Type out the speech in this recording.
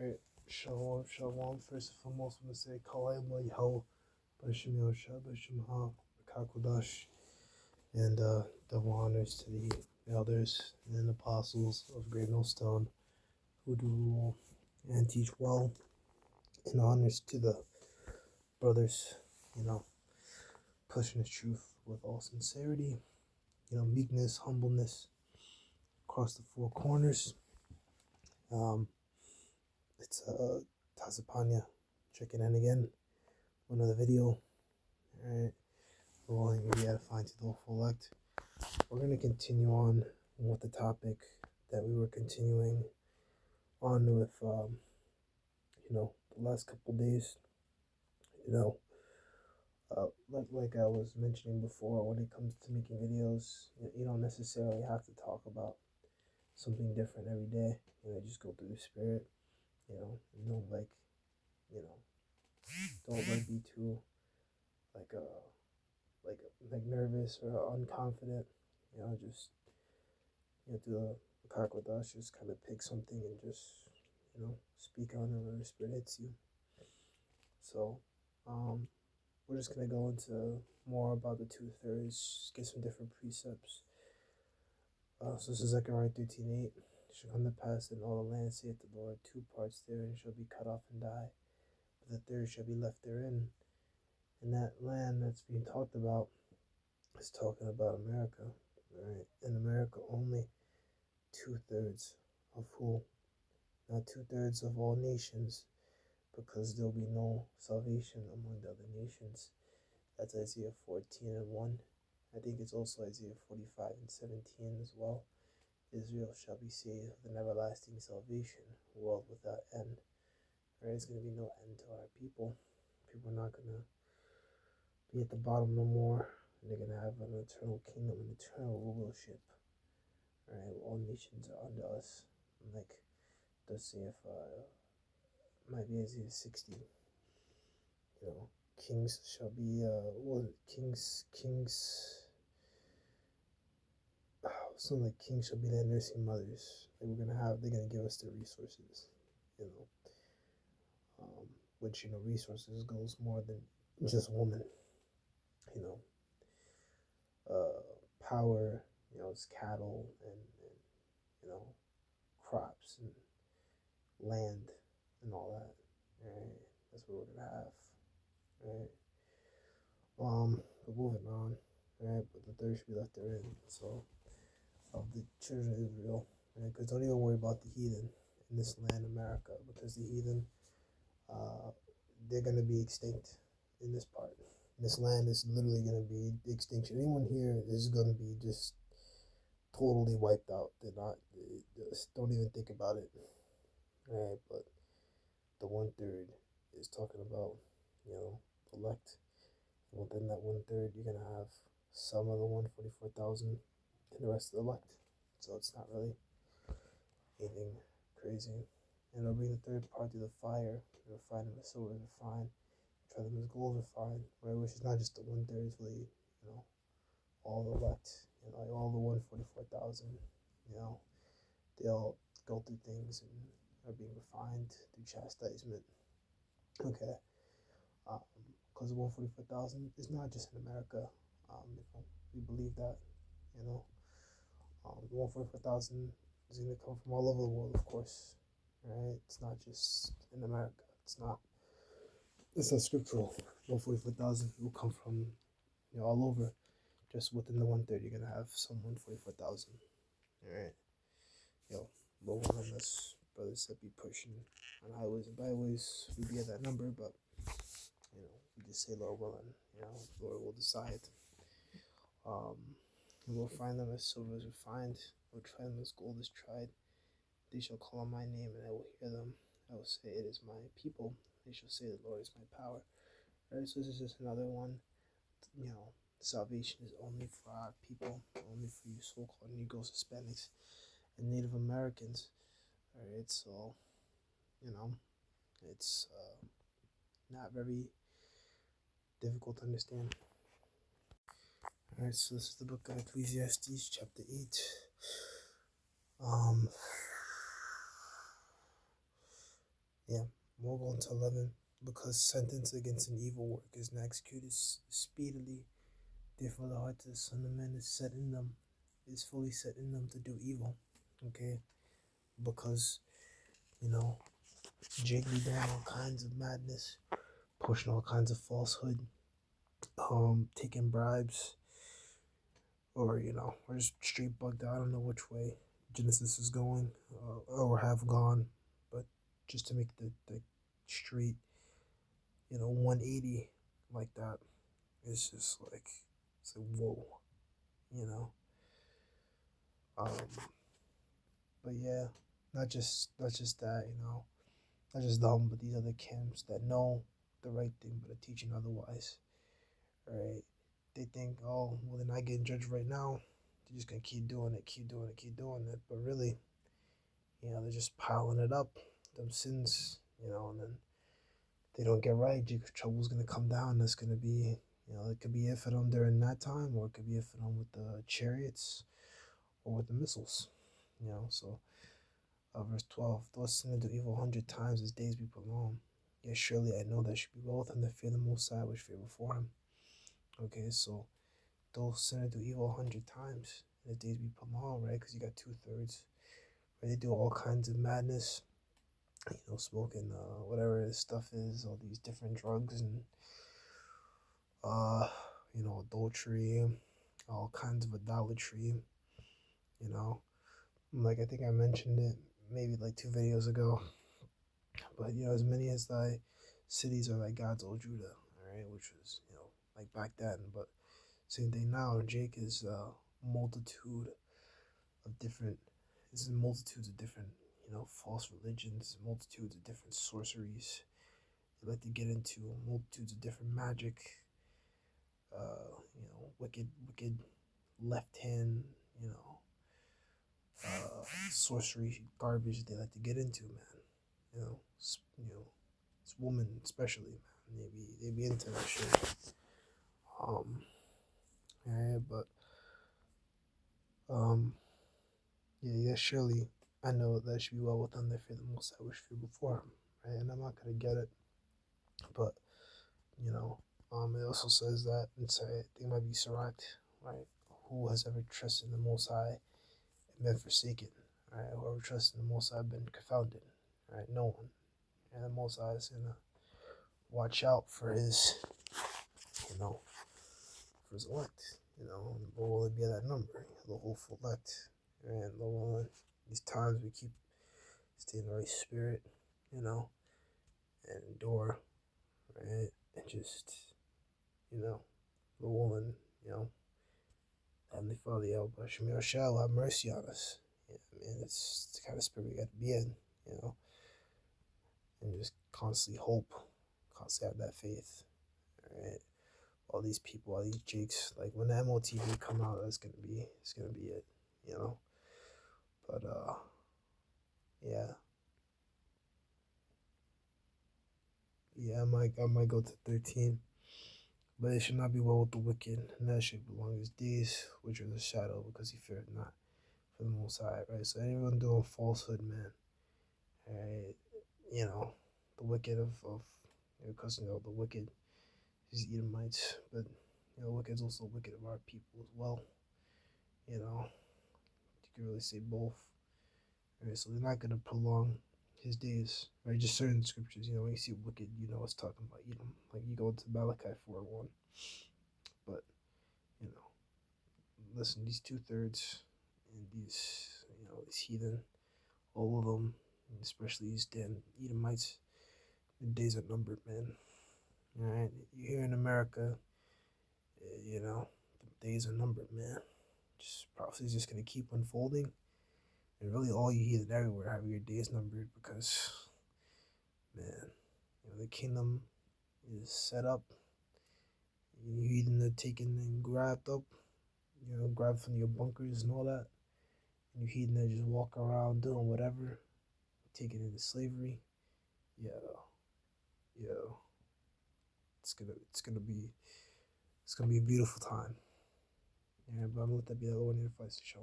Alright, Shalom, Shalom. First and foremost, I'm going to say Kalayim Yahweh, Bashim Yosha, Bashim Ha, Kakodash, and double honors to the elders and apostles of Great Millstone who do rule and teach well, and honors to the brothers, pushing the truth with all sincerity, meekness, humbleness across the four corners. It's Tazapanya checking in again with another video. Alright, rolling maybe edifying to the full elect. We're going to continue on with the topic that we were continuing on with, the last couple days. Like I was mentioning before, when it comes to making videos, you don't necessarily have to talk about something different every day. Just go through the spirit. Don't don't be too like nervous or unconfident. Just do the kakodash. Just kind of pick something and just speak on it whenever the spirit hits you. So, we're just gonna go into more about the 2/3, get some different precepts. So this is Zechariah 13:8. It shall come to pass in all the land, saith the Lord, 2 parts therein shall be cut off and die, but the third shall be left therein. And that land that's being talked about is talking about America, right? In America only, 2/3 of who? Not 2/3 of all nations, because there'll be no salvation among the other nations. That's Isaiah 14:1. I think it's also Isaiah 45:17 as well. Israel shall be saved with an everlasting salvation, world without end. There's going to be no end to our people. People are not going to be at the bottom no more. And they're going to have an eternal kingdom, an eternal rulership. Right? All nations are under us. Like does say if might be Isaiah 60. Kings shall be something like kings shall be their nursing mothers. They're gonna give us the resources, which resources goes more than just women. Power, it's cattle and crops and land and all that. Right? That's what we're gonna have. Right? But moving on. Right? But the third should be left therein. So of the children of Israel. Right? Because don't even worry about the heathen in this land, America, because the heathen, they're gonna be extinct in this part. This land is literally gonna be extinction. Anyone here is gonna be just totally wiped out. Just don't even think about it. Right? But the 1/3 is talking about, elect. And within that 1/3, you're gonna have some of the 144,000 and the rest of the elect. So it's not really anything crazy. And it'll bring the third part through the fire. Refine them as silver is refined. Try them as gold refined. Right? Which is not just the 1/3, it's really, all the elect. All the 144,000. They'll go through things and are being refined through chastisement. Okay. Because the 144,000 is not just in America. We believe that, the 144,000 is going to come from all over the world, of course. Right? It's not just in America. It's not scriptural. 144,000 will come from all over. Just within the 1/3, you're gonna have some 144,000. All right. Lord willing, us brothers that be pushing on highways and byways, we be at that number, but we just say Lord willing. Lord will decide. And we'll find them as silver is refined. We'll try them as gold is tried. They shall call on my name, and I will hear them. I will say, it is my people. They shall say, the Lord is my power. Right? So this is just another one. Salvation is only for our people, only for you so-called Negroes, Hispanics, and Native Americans. All right, so it's not very difficult to understand. All right, so this is the book of Ecclesiastes, chapter 8. Yeah, we'll go into 11. Because sentence against an evil work is not executed speedily. Therefore, the heart of the Son of Man is fully set in them to do evil. Okay? Because, you know, Jake be doing all kinds of madness, pushing all kinds of falsehood, taking bribes, or, or just straight bugged out. I don't know which way Genesis is going, or have gone, but just to make the straight, 180 like that, it's just like, it's like, whoa, you know. Um, but yeah, not just that, not just them, but these other camps that know the right thing but are teaching otherwise. Right? They think, oh, well, they're not getting judged right now. They're just gonna keep doing it, keep doing it, keep doing it. But really, they're just piling it up, them sins, and then they don't get right. Trouble's gonna come down. That's gonna be, it could be it for them during that time, or it could be it for them with the chariots or with the missiles. So verse 12, those sinners do evil 100 times, his days be prolonged. Yet surely I know that should be both and the fear the Most High which fear before him. Okay, so those sinners do evil 100 times, and his days be prolonged, right? Because you got 2/3. Right? They do all kinds of madness, smoking whatever this stuff is, all these different drugs and uh, adultery, all kinds of idolatry, you know. Like I think I mentioned it maybe like 2 videos ago. But as many as thy cities are like God's old Judah, alright, which was, like back then. But same thing now. Jake is a multitude of different this is multitudes of different, false religions, multitudes of different sorceries. They like to get into multitudes of different magic, wicked left hand, sorcery garbage they like to get into, man. This woman especially, man. They be into that shit. Um, yeah, but yeah, surely I know that should be well within their fear the most I wish for before him, right? And I'm not gonna get it, but it also says that I think it might be Sirach, right? Who has ever trusted in the Most High and been forsaken, right? Whoever trusts in the Most High been confounded, right? No one, and the Most High is gonna watch out for his, for his elect, but will it be that number, the hopeful elect, and the one these times we keep stay in the right spirit, and endure, right, and just, the one, Heavenly Father, Yahweh, Shemir shall have mercy on us. It's the kind of spirit we got to be in, and just constantly hope, constantly have that faith, right? All these people, all these jakes, like when the MOTV come out, it's gonna be it, But yeah, I might go to 13. But it should not be well with the wicked, and that should belong his days, which are the shadow, because he feared not for the Most High, right? So anyone doing falsehood, man, right? The wicked because the wicked is Edomites, but wicked is also wicked of our people as well. You can really say both. Right? So they're not gonna prolong his days, right? Just certain scriptures, when you see wicked, it's talking about Edom. Like you go into Malachi 4:1, but you know, listen, these 2/3 and these heathen, all of them, especially these damn Edomites, the days are numbered, man. All right, you here in America, the days are numbered, man. Just prophecy's just gonna keep unfolding, and really all you hear everywhere have your days numbered because, man, the kingdom is set up. You heathen are taken and grabbed up, grabbed from your bunkers and all that. And you heathen that just walk around doing whatever, taken into slavery. Yeah, yeah. It's gonna be a beautiful time. Yeah, but I'm gonna let that be that one in the fight show.